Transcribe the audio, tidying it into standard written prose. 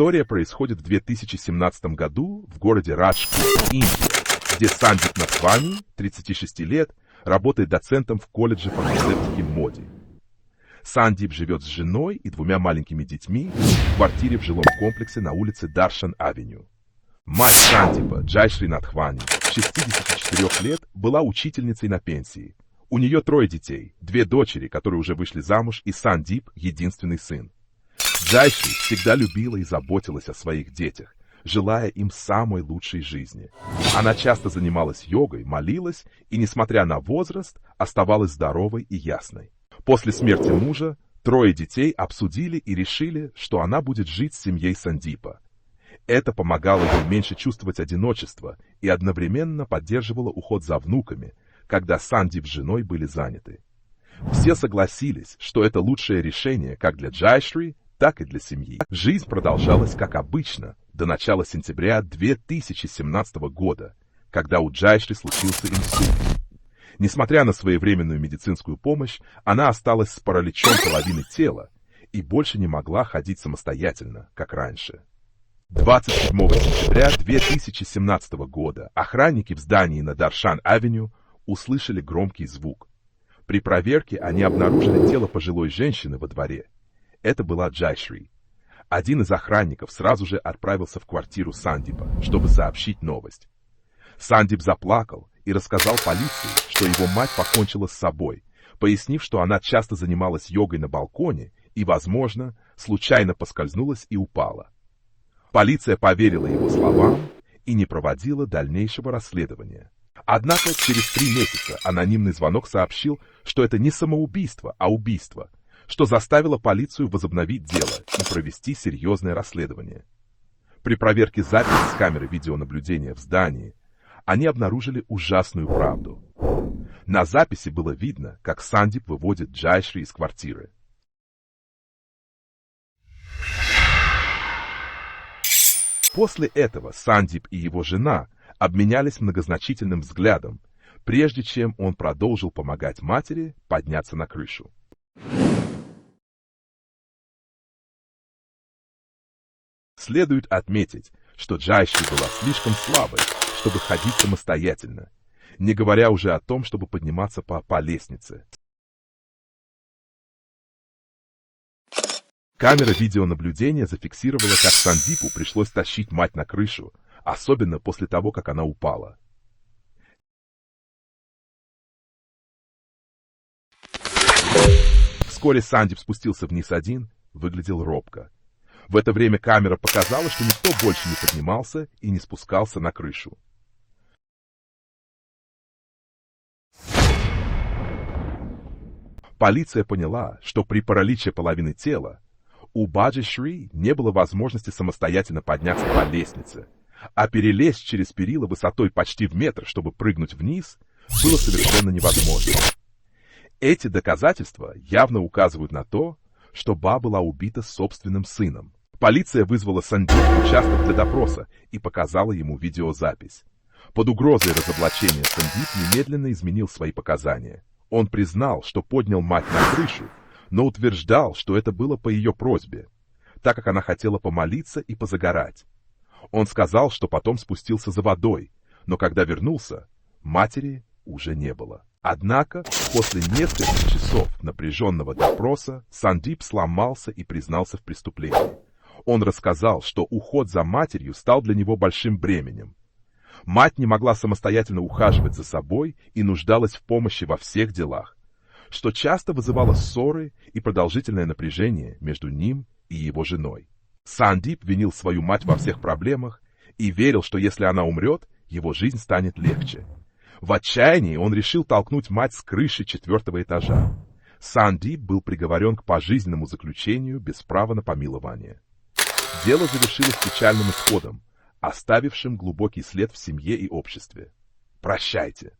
История происходит в 2017 году в городе Раджкот, Индия, где Сандип Надхвани, 36 лет, работает доцентом в колледже фармацевтики Моди. Сандип живет с женой и двумя маленькими детьми в квартире в жилом комплексе на улице Даршан-авеню. Мать Сандипа, Джайшри Надхвани, 64 лет, была учительницей на пенсии. У нее 3 детей, 2 дочери, которые уже вышли замуж, и Сандип – единственный сын. Джайшри всегда любила и заботилась о своих детях, желая им самой лучшей жизни. Она часто занималась йогой, молилась и, несмотря на возраст, оставалась здоровой и ясной. После смерти мужа 3 детей обсудили и решили, что она будет жить с семьей Сандипа. Это помогало ей меньше чувствовать одиночество и одновременно поддерживало уход за внуками, когда Сандип с женой были заняты. Все согласились, что это лучшее решение как для Джайшри, так и для семьи. Жизнь продолжалась как обычно до начала сентября 2017 года, когда у Джайшри случился инсульт. Несмотря на своевременную медицинскую помощь, она осталась с параличом половины тела и больше не могла ходить самостоятельно, как раньше. 27 сентября 2017 года охранники в здании на Даршан-авеню услышали громкий звук. При проверке они обнаружили тело пожилой женщины во дворе. Это была Джайшри. Один из охранников сразу же отправился в квартиру Сандипа, чтобы сообщить новость. Сандип заплакал и рассказал полиции, что его мать покончила с собой, пояснив, что она часто занималась йогой на балконе и, возможно, случайно поскользнулась и упала. Полиция поверила его словам и не проводила дальнейшего расследования. Однако через 3 месяца анонимный звонок сообщил, что это не самоубийство, а убийство, что заставило полицию возобновить дело и провести серьезное расследование. При проверке записи с камеры видеонаблюдения в здании они обнаружили ужасную правду. На записи было видно, как Сандип выводит Джайшри из квартиры. После этого Сандип и его жена обменялись многозначительным взглядом, прежде чем он продолжил помогать матери подняться на крышу. Следует отметить, что Джайшри была слишком слабой, чтобы ходить самостоятельно, не говоря уже о том, чтобы подниматься по лестнице. Камера видеонаблюдения зафиксировала, как Сандипу пришлось тащить мать на крышу, особенно после того, как она упала. Вскоре Сандип спустился вниз один, выглядел робко. В это время камера показала, что никто больше не поднимался и не спускался на крышу. Полиция поняла, что при параличе половины тела у Джайшри не было возможности самостоятельно подняться по лестнице, а перелезть через перила высотой почти в метр, чтобы прыгнуть вниз, было совершенно невозможно. Эти доказательства явно указывают на то, что Ба была убита собственным сыном. Полиция вызвала Сандипа в участок для допроса и показала ему видеозапись. Под угрозой разоблачения Сандип немедленно изменил свои показания. Он признал, что поднял мать на крышу, но утверждал, что это было по ее просьбе, так как она хотела помолиться и позагорать. Он сказал, что потом спустился за водой, но когда вернулся, матери уже не было. Однако, после нескольких часов напряженного допроса, Сандип сломался и признался в преступлении. Он рассказал, что уход за матерью стал для него большим бременем. Мать не могла самостоятельно ухаживать за собой и нуждалась в помощи во всех делах, что часто вызывало ссоры и продолжительное напряжение между ним и его женой. Сандип винил свою мать во всех проблемах и верил, что если она умрет, его жизнь станет легче. В отчаянии он решил толкнуть мать с крыши 4-го этажа. Сандип был приговорен к пожизненному заключению без права на помилование. Дело завершилось печальным исходом, оставившим глубокий след в семье и обществе. Прощайте.